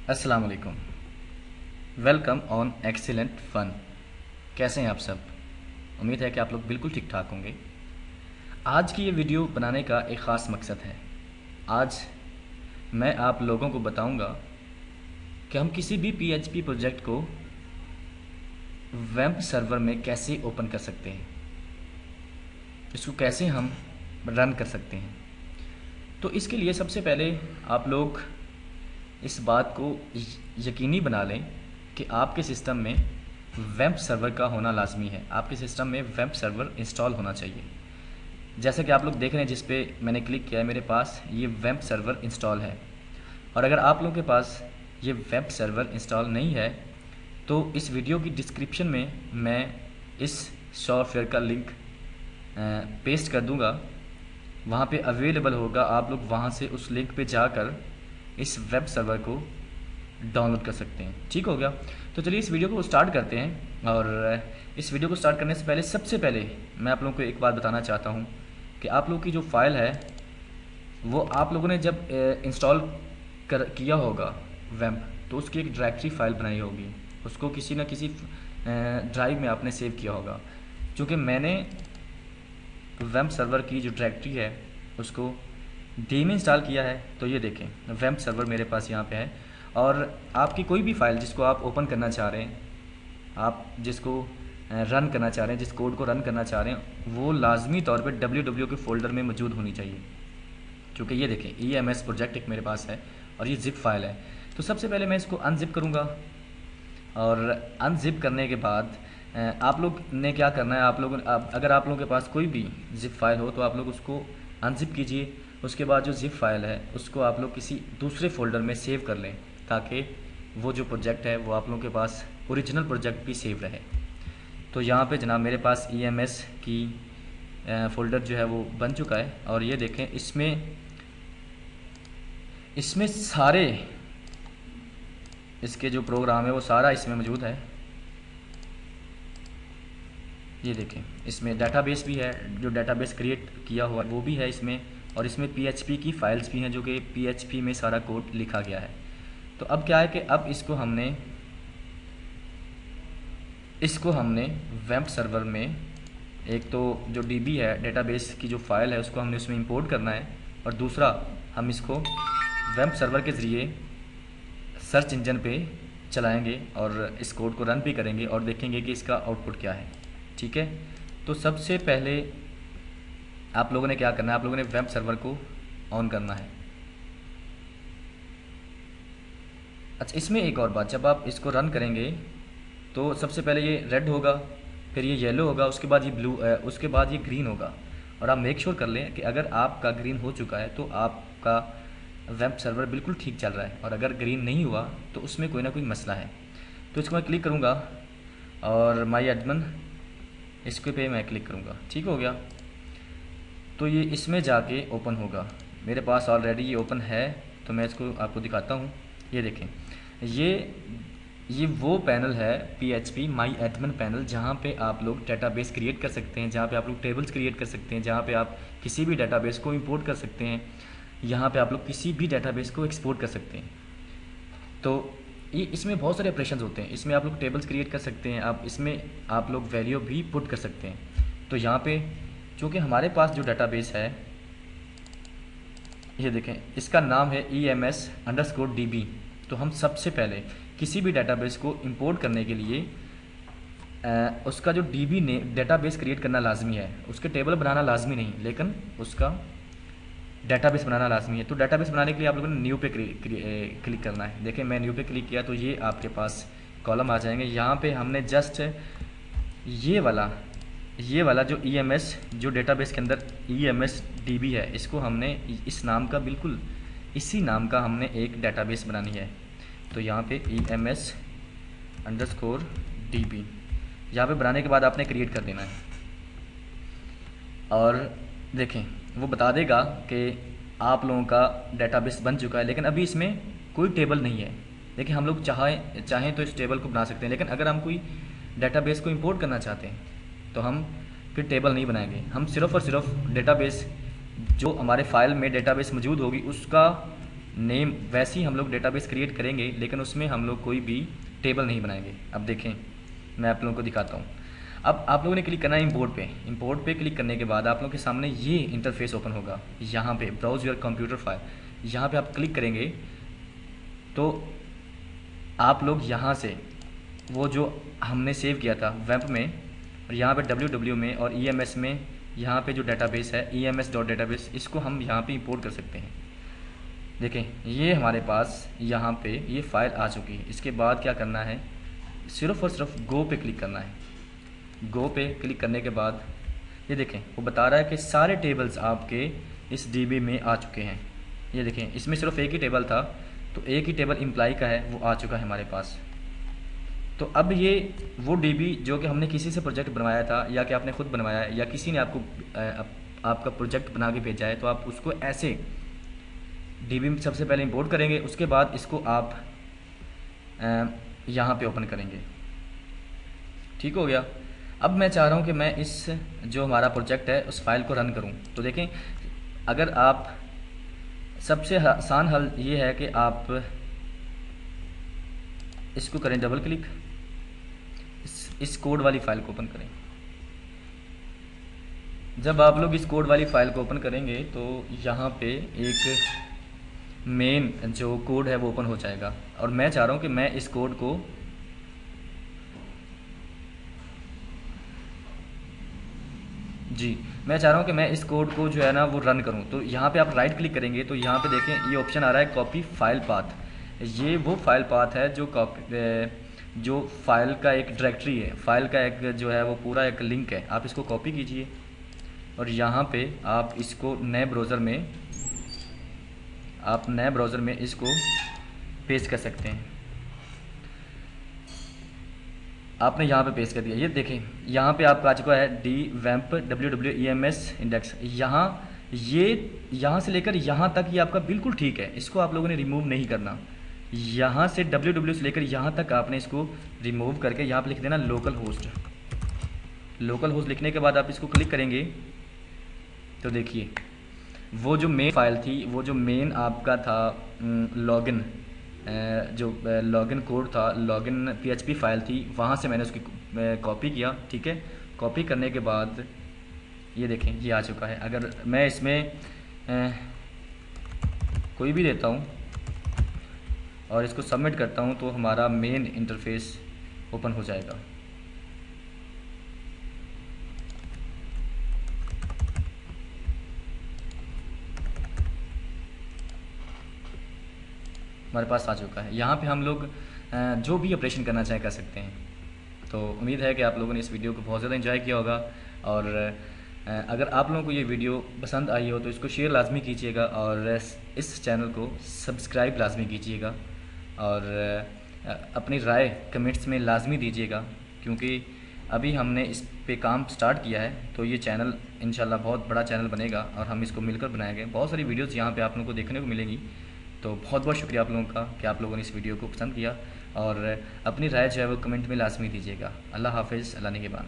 अस्सलाम वालेकुम। Welcome on excellent fun. कैसे हैं आप सब? उम्मीद है कि आप लोग बिल्कुल ठीक ठाक होंगे। आज की ये वीडियो बनाने का एक ख़ास मकसद है। आज मैं आप लोगों को बताऊंगा कि हम किसी भी पीएचपी प्रोजेक्ट को वेब सर्वर में कैसे ओपन कर सकते हैं, इसको कैसे हम रन कर सकते हैं। तो इसके लिए सबसे पहले आप लोग इस बात को यकीनी बना लें कि आपके सिस्टम में वेब सर्वर का होना लाजमी है। आपके सिस्टम में वेब सर्वर इंस्टॉल होना चाहिए। जैसे कि आप लोग देख रहे हैं, जिस पे मैंने क्लिक किया है मेरे पास ये वेब सर्वर इंस्टॉल है। और अगर आप लोगों के पास ये वेब सर्वर इंस्टॉल नहीं है तो इस वीडियो की डिस्क्रिप्शन में मैं इस सॉफ्टवेयर का लिंक पेस्ट कर दूंगा। वहाँ पे अवेलेबल होगा, आप लोग वहाँ से उस लिंक पे जाकर इस वेब सर्वर को डाउनलोड कर सकते हैं। ठीक हो गया? तो चलिए इस वीडियो को स्टार्ट करते हैं। और इस वीडियो को स्टार्ट करने से पहले सबसे पहले मैं आप लोगों को एक बात बताना चाहता हूँ कि आप लोगों की जो फाइल है वो आप लोगों ने जब इंस्टॉल किया होगा वेब, तो उसकी एक डायरेक्टरी फाइल बनाई होगी, उसको किसी न किसी ड्राइव में आपने सेव किया होगा। क्योंकि मैंने वेब सर्वर की जो डायरेक्टरी है उसको डी में इंस्टॉल किया है। तो ये देखें, वेब सर्वर मेरे पास यहाँ पे है। और आपकी कोई भी फाइल जिसको आप ओपन करना चाह रहे हैं, आप जिसको रन करना चाह रहे हैं, जिस कोड को रन करना चाह रहे हैं, वो लाजमी तौर पे www के फोल्डर में मौजूद होनी चाहिए। क्योंकि ये देखें EMS प्रोजेक्ट एक मेरे पास है और ये जिप फाइल है। तो सबसे पहले मैं इसको अनजिप करूँगा। और अनजिप करने के बाद आप लोग ने क्या करना है, अगर आप लोगों के पास कोई भी जिप फाइल हो तो आप लोग उसको अनजिप कीजिए। उसके बाद जो जिप फाइल है उसको आप लोग किसी दूसरे फोल्डर में सेव कर लें, ताकि वो जो प्रोजेक्ट है वो आप लोगों के पास ओरिजिनल प्रोजेक्ट भी सेव रहे। तो यहाँ पे जनाब मेरे पास EMS की फ़ोल्डर जो है वो बन चुका है। और ये देखें, इसमें सारे इसके जो प्रोग्राम है वो सारा इसमें मौजूद है। ये देखें, इसमें डाटाबेस भी है, जो डाटाबेस क्रिएट किया हुआ वो भी है इसमें। और इसमें PHP की फाइल्स भी हैं, जो कि PHP में सारा कोड लिखा गया है। तो अब क्या है कि अब इसको हमने वेब सर्वर में, एक तो जो DB है डेटाबेस की जो फाइल है उसको हमने उसमें इंपोर्ट करना है, और दूसरा हम इसको वेब सर्वर के ज़रिए सर्च इंजन पे चलाएंगे और इस कोड को रन भी करेंगे और देखेंगे कि इसका आउटपुट क्या है। ठीक है? तो सबसे पहले आप लोगों ने क्या करना है, आप लोगों ने वेब सर्वर को ऑन करना है। अच्छा, इसमें एक और बात, जब आप इसको रन करेंगे तो सबसे पहले ये रेड होगा, फिर ये येलो होगा, उसके बाद ये ब्लू, उसके बाद ये ग्रीन होगा। और आप मेक श्योर कर लें कि अगर आपका ग्रीन हो चुका है तो आपका वेब सर्वर बिल्कुल ठीक चल रहा है, और अगर ग्रीन नहीं हुआ तो उसमें कोई ना कोई मसला है। तो इसको मैं क्लिक करूँगा और माई एडमिन, इसके पे मैं क्लिक करूँगा। ठीक हो गया? तो ये इसमें जाके ओपन होगा। मेरे पास ऑलरेडी ये ओपन है, तो मैं इसको आपको दिखाता हूँ। ये देखें, ये वो पैनल है PHP माई एडमिन पैनल, जहाँ पे आप लोग डेटाबेस क्रिएट कर सकते हैं, जहाँ पे आप लोग टेबल्स क्रिएट कर सकते हैं, जहाँ पे आप किसी भी डेटाबेस को इंपोर्ट कर सकते हैं, यहाँ पे आप लोग किसी भी डेटाबेस को एक्सपोर्ट कर सकते हैं। तो ये इसमें बहुत सारे ऑपरेशंस होते हैं। इसमें आप लोग टेबल्स क्रिएट कर सकते हैं, इसमें आप लोग वैल्यू भी पुट कर सकते हैं। तो यहाँ पे चूँकि हमारे पास जो डेटाबेस है, ये देखें, इसका नाम है EMS_DB। तो हम सबसे पहले किसी भी डेटाबेस को इंपोर्ट करने के लिए उसका जो DB ने डेटाबेस क्रिएट करना लाजमी है। उसके टेबल बनाना लाजमी नहीं, लेकिन उसका डेटाबेस बनाना लाजमी है। तो डेटाबेस बनाने के लिए आप लोगों ने न्यू पे क्लिक करना है। देखें, मैं न्यू पे क्लिक किया तो ये आपके पास कॉलम आ जाएंगे। यहाँ पे हमने जस्ट ये वाला जो EMS, जो डेटाबेस के अंदर EMS_DB है, इसको हमने इस नाम का, बिल्कुल इसी नाम का हमने एक डेटाबेस बनानी है। तो यहाँ पे EMS_DB यहाँ पे बनाने के बाद आपने क्रिएट कर देना है। और देखें, वो बता देगा कि आप लोगों का डेटाबेस बन चुका है, लेकिन अभी इसमें कोई टेबल नहीं है। देखिए, हम लोग चाहें तो इस टेबल को बना सकते हैं, लेकिन अगर हम कोई डेटाबेस को इंपोर्ट करना चाहते हैं तो हम फिर टेबल नहीं बनाएंगे। हम सिर्फ़ और सिर्फ डेटाबेस, जो हमारे फाइल में डेटाबेस मौजूद होगी, उसका नेम वैसे ही हम लोग डेटाबेस क्रिएट करेंगे, लेकिन उसमें हम लोग कोई भी टेबल नहीं बनाएंगे। अब देखें, मैं आप लोगों को दिखाता हूँ। अब आप लोगों ने क्लिक करना है इंपोर्ट पे क्लिक करने के बाद आप लोगों के सामने ये इंटरफेस ओपन होगा। यहाँ पे ब्राउज योर कंप्यूटर फाइल, यहाँ पे आप क्लिक करेंगे तो आप लोग यहाँ से वो जो हमने सेव किया था वेब में, और यहाँ पे www में और ems में, यहाँ पे जो डेटाबेस है ems.database, इसको हम यहाँ पे इंपोर्ट कर सकते हैं। देखें, ये हमारे पास यहाँ पे ये फ़ाइल आ चुकी है। इसके बाद क्या करना है, सिर्फ़ और सिर्फ गो पे क्लिक करना है। गो पे क्लिक करने के बाद ये देखें, वो बता रहा है कि सारे टेबल्स आपके इस डीबी में आ चुके हैं। ये देखें, इसमें सिर्फ एक ही टेबल था, तो एक ही टेबल इम्प्लाई का है, वो आ चुका है हमारे पास। तो अब ये वो डीबी जो कि हमने किसी से प्रोजेक्ट बनवाया था, या कि आपने खुद बनवाया है, या किसी ने आपको आपका प्रोजेक्ट बना के भेजा है, तो आप उसको ऐसे डीबी में सबसे पहले इंपोर्ट करेंगे। उसके बाद इसको आप यहाँ पे ओपन करेंगे। ठीक हो गया। अब मैं चाह रहा हूँ कि मैं इस जो हमारा प्रोजेक्ट है उस फाइल को रन करूँ। तो देखें, अगर आप सबसे आसान हल ये है कि आप इसको करें डबल क्लिक, इस कोड वाली फाइल को ओपन करें। जब आप लोग इस कोड वाली फाइल को ओपन करेंगे तो यहाँ पे एक मेन जो कोड है वो ओपन हो जाएगा, और मैं चाह रहा हूँ कि मैं इस कोड को मैं चाह रहा हूँ कि मैं इस कोड को जो है ना वो रन करूँ। तो यहाँ पे आप राइट क्लिक करेंगे तो यहाँ पे देखें ये ऑप्शन आ रहा है कॉपी फाइल पाथ। ये वो फाइल पाथ है जो फाइल का एक डायरेक्टरी है, फाइल का एक जो है वो पूरा एक लिंक है। आप इसको कॉपी कीजिए और यहाँ पे आप इसको नए ब्राउज़र में इसको पेस्ट कर सकते हैं। आपने यहाँ पे पेस्ट कर दिया। ये देखें, यहाँ पे आपका आ चुका है dwamp www.ems इंडेक्स। यहाँ से लेकर यहाँ तक ये आपका बिल्कुल ठीक है, इसको आप लोगों ने रिमूव नहीं करना। यहाँ से www से लेकर यहाँ तक आपने इसको रिमूव करके यहाँ पे लिख देना लोकल होस्ट लिखने के बाद आप इसको क्लिक करेंगे तो देखिए वो जो मेन फाइल थी, वो जो मेन आपका था लॉगिन कोड था, लॉगिन PHP फाइल थी, वहाँ से मैंने उसकी कॉपी किया। ठीक है, कॉपी करने के बाद ये देखें ये आ चुका है। अगर मैं इसमें कोई भी देता हूँ और इसको सबमिट करता हूँ तो हमारा मेन इंटरफेस ओपन हो जाएगा। हमारे पास आ चुका है। यहाँ पे हम लोग जो भी ऑपरेशन करना चाहें कर सकते हैं। तो उम्मीद है कि आप लोगों ने इस वीडियो को बहुत ज़्यादा एंजॉय किया होगा, और अगर आप लोगों को ये वीडियो पसंद आई हो तो इसको शेयर लाजमी कीजिएगा और इस चैनल को सब्सक्राइब लाजमी कीजिएगा, और अपनी राय कमेंट्स में लाजमी दीजिएगा, क्योंकि अभी हमने इस पे काम स्टार्ट किया है। तो ये चैनल इंशाल्लाह बहुत बड़ा चैनल बनेगा और हम इसको मिलकर बनाएंगे। बहुत सारी वीडियोज़ यहाँ पर आप लोगों को देखने को मिलेंगी। तो बहुत बहुत शुक्रिया आप लोगों का कि आप लोगों ने इस वीडियो को पसंद किया, और अपनी राय जो है वो कमेंट में लाजमी दीजिएगा। अल्लाह हाफिज़, अल्लाह निगहबान।